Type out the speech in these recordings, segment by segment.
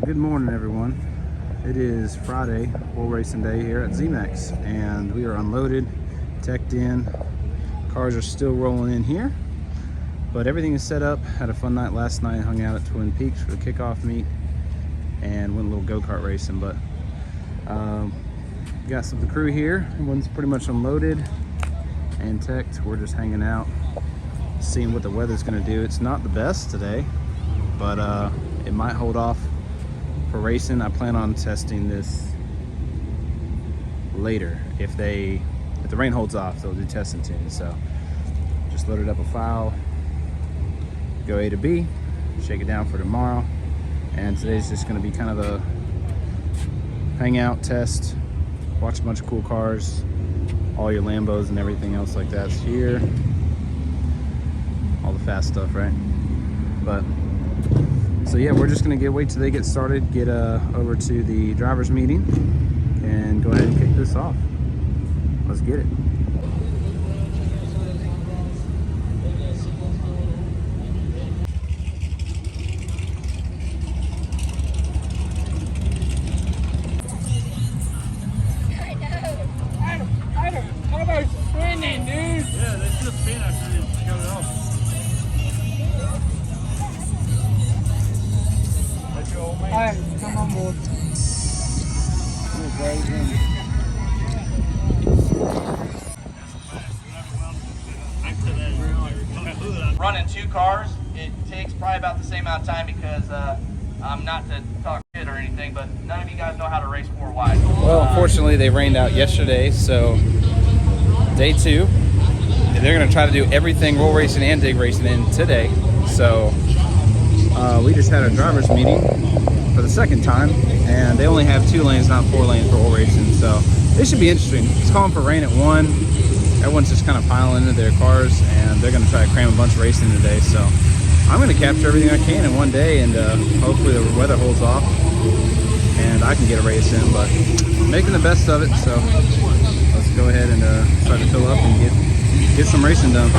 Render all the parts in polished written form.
Good morning, everyone. It is Friday, full racing day here at Z-Max, and we are unloaded, teched in. Cars are still rolling in here, but everything is set up. Had a fun night last night, hung out at Twin Peaks for the kickoff meet, and went a little go-kart racing. But got some of the crew here. Everyone's pretty much unloaded and teched. We're just hanging out, seeing what the weather's going to do. It's not the best today, but it might hold off for racing. I plan on testing this later. If the rain holds off, they'll do testing tunes. So just loaded up a file, go A to B, shake it down for tomorrow. And today's just going to be kind of a hangout test, watch a bunch of cool cars, all your Lambos and everything else like that's here. All the fast stuff, right? But so yeah, we're just gonna wait till they get started, get over to the drivers meeting, and go ahead and kick this off. Let's get it. Come on board. Running two cars, it takes probably about the same amount of time because I'm not to talk shit or anything, but none of you guys know how to race four wide. Well, unfortunately, they rained out yesterday, so day two. They're going to try to do everything roll racing and dig racing in today. So we just had a drivers meeting for the second time, and they only have 2 lanes, not 4 lanes for roll racing. So this should be interesting. It's calling for rain at 1. Everyone's just kind of piling into their cars, and they're going to try to cram a bunch of racing today. So I'm going to capture everything I can in one day, and hopefully the weather holds off and I can get a race in. But making the best of it. So let's go ahead and start to fill up and get some racing done.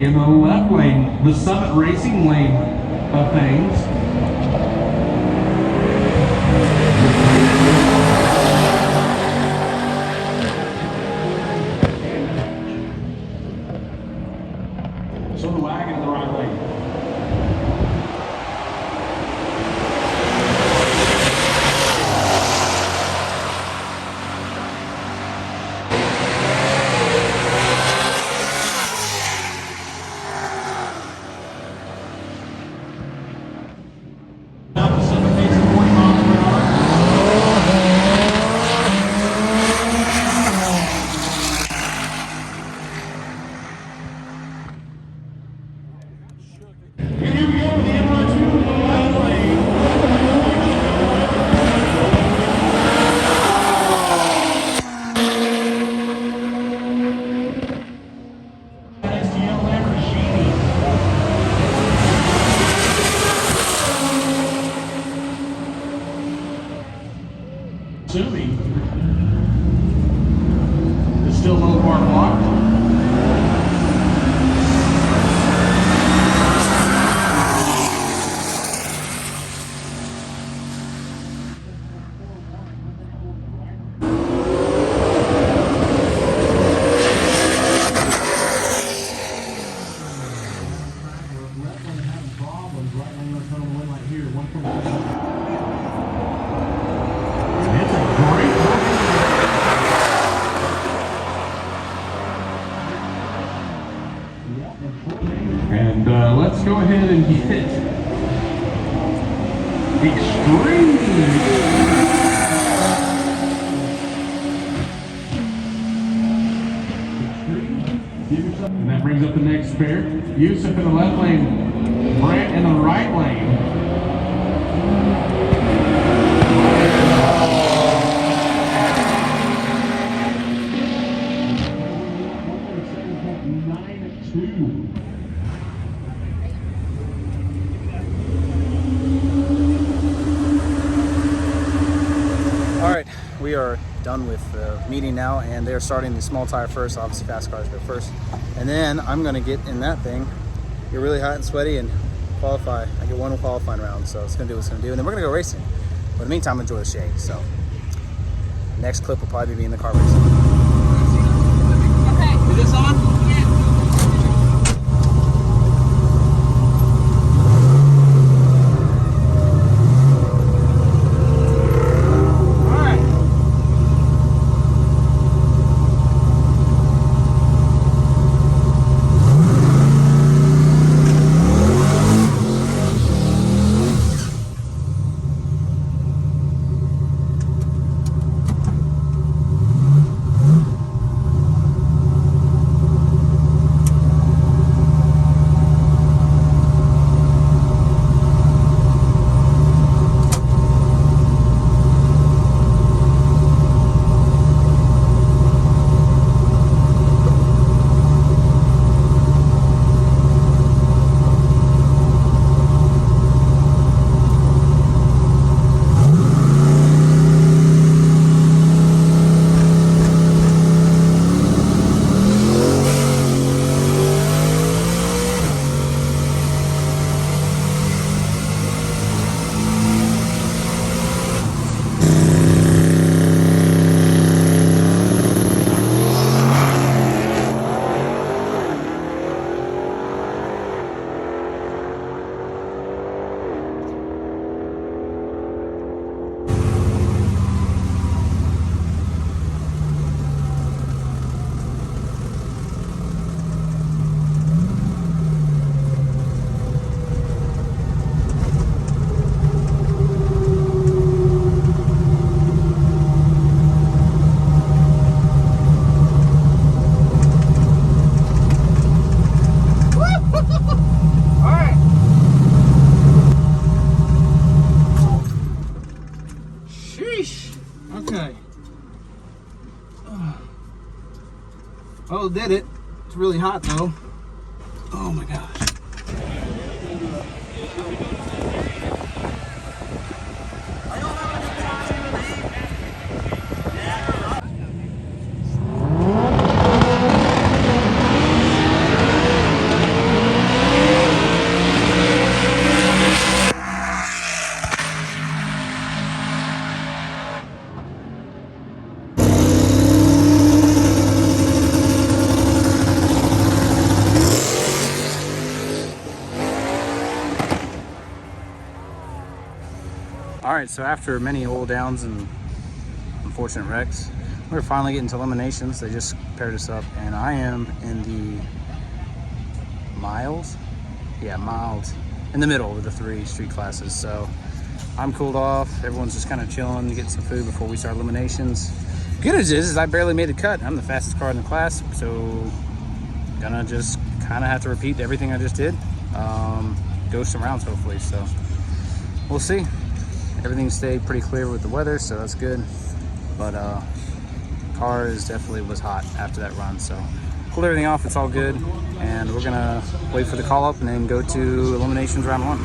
In the left lane, the Summit Racing lane of things. So the wagon in the right lane. Assuming it's still a little more blocked. go ahead and get Extreme. And that brings up the next pair. Yusuf in the left lane, Brent in the right lane. All right, we are done with the meeting now, and they're starting the small tire first. Obviously, fast cars go first, and then I'm gonna get in that thing, get really hot and sweaty, and qualify. I get one qualifying round, so it's gonna do what it's gonna do, and then we're gonna go racing. But in the meantime, enjoy the shade. So, next clip will probably be in the car racing. Okay. Is this on? Okay. Oh, did it. It's really hot though. Oh my gosh. All right, so after many oil downs and unfortunate wrecks, we're finally getting to eliminations. They just paired us up, and I am in the miles. Yeah, mild, in the middle of the three street classes. So I'm cooled off. Everyone's just kind of chilling, getting some food before we start eliminations. Good news is I barely made the cut. I'm the fastest car in the class, so gonna just kind of have to repeat everything I just did. Go some rounds hopefully. So we'll see. Everything stayed pretty clear with the weather, so that's good. But car definitely was hot after that run, so cooled everything off. It's all good, and we're gonna wait for the call up and then go to eliminations round one.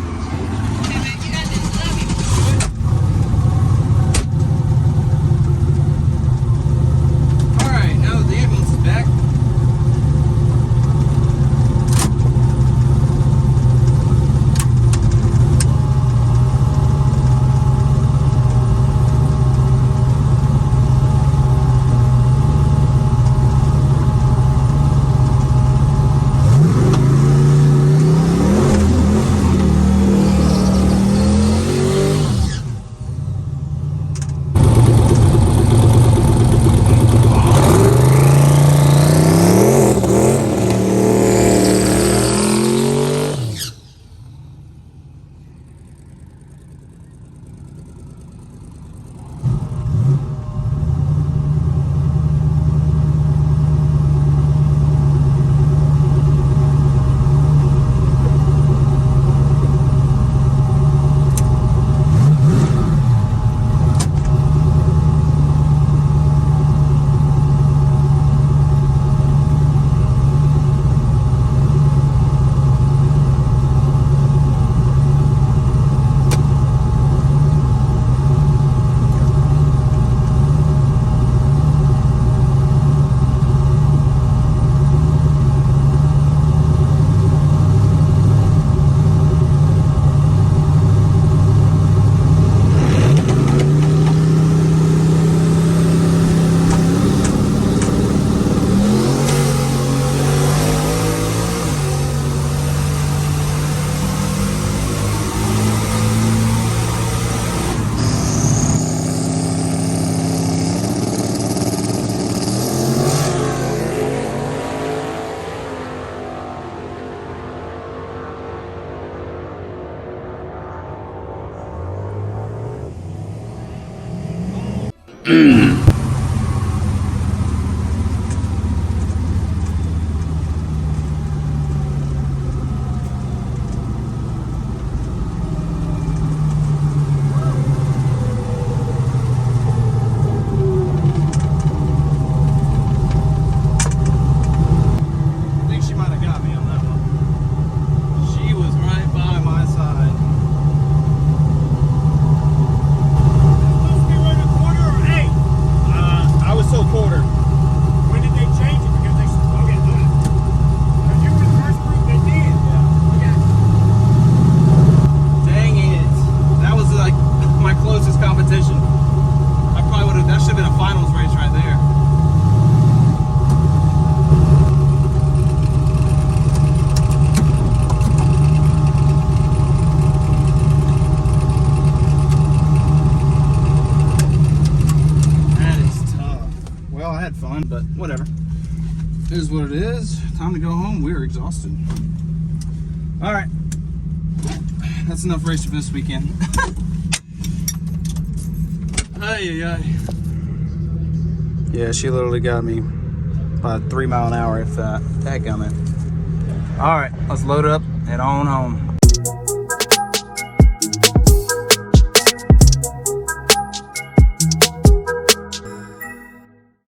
But whatever. It is what it is. Time to go home. We're exhausted. All right. That's enough racing for this weekend. Yeah, she literally got me about 3 mile an hour if that. Dadgummit. All right, let's load up and on home.